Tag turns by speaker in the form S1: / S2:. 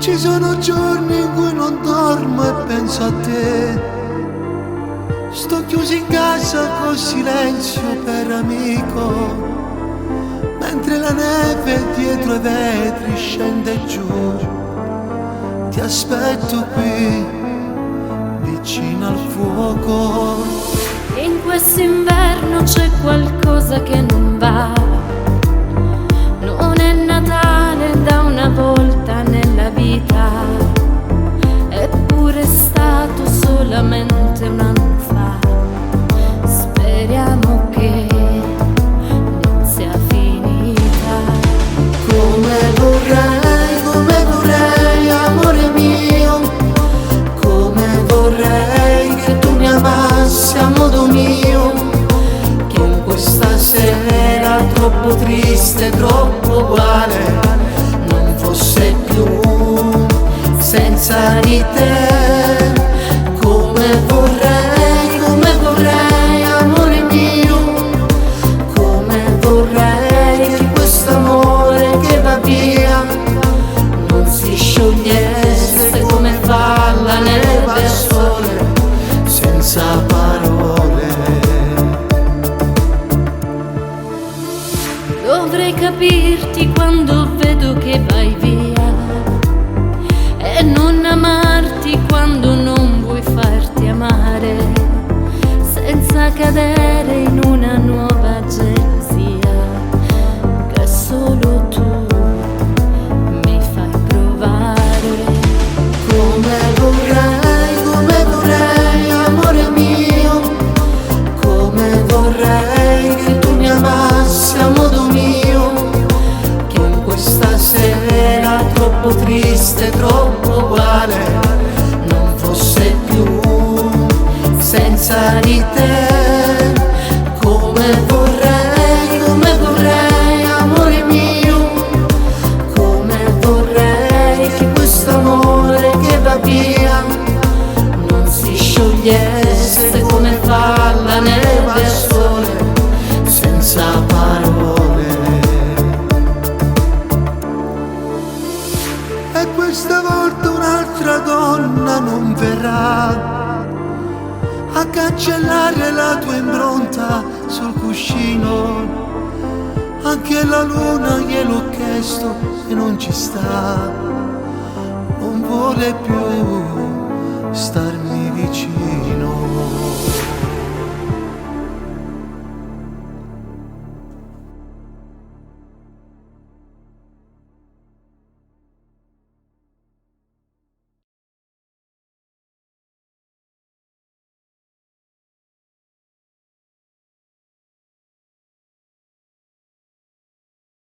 S1: Ci sono giorni in cui non dormo e penso a te. Sto chiuso in casa col silenzio per amico, mentre la neve dietro i vetri scende giù. Ti aspetto qui, vicino al fuoco.
S2: In questo inverno c'è qualcosa che non va. Non è Natale da una volta nella vita, eppure è stato solamente un anno fa. Speriamo che non sia finita.
S1: Come vorrei, amore mio, come vorrei che tu mi amassi a modo mio, che in questa sera troppo triste, troppo uguale, non fosse più senza di te. Come vorrei, amore mio, come vorrei che questo amore che va via non si sciogliesse come fa la neve al sole, senza parole.
S2: Dovrei capirti quando vedo che vai via e non amarti quando non vuoi farti amare, senza cadere in una nuova gelosia che solo tu mi fai provare.
S1: Come vorrei, amore mio, come vorrei che tu mi amassi a modo mio, che in questa sera troppo triste, troppo uguale, non fosse più senza di te. Come vorrei, amore mio, come vorrei che questo amore che va via non si sciogliesse come fa la neve al sole, senza parole. E questa volta un'altra donna non verrà a cancellare la tua impronta sul cuscino. Anche la luna gliel'ho chiesto e non ci sta, non vuole più starmi vicino.